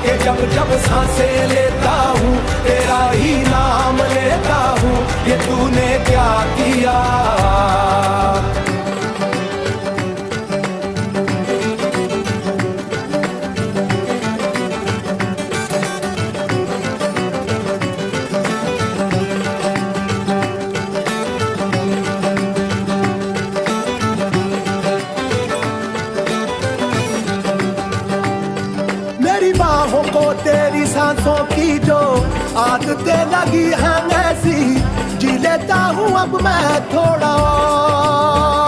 के जब जब सांसें लेता हूँ तेरा ही नाम लेता हूँ, ये तूने क्या किया। मेरी बाहों को तेरी सांसों की जो आदतें लगी हैं ऐसी, जी लेता हूँ अब मैं थोड़ा और।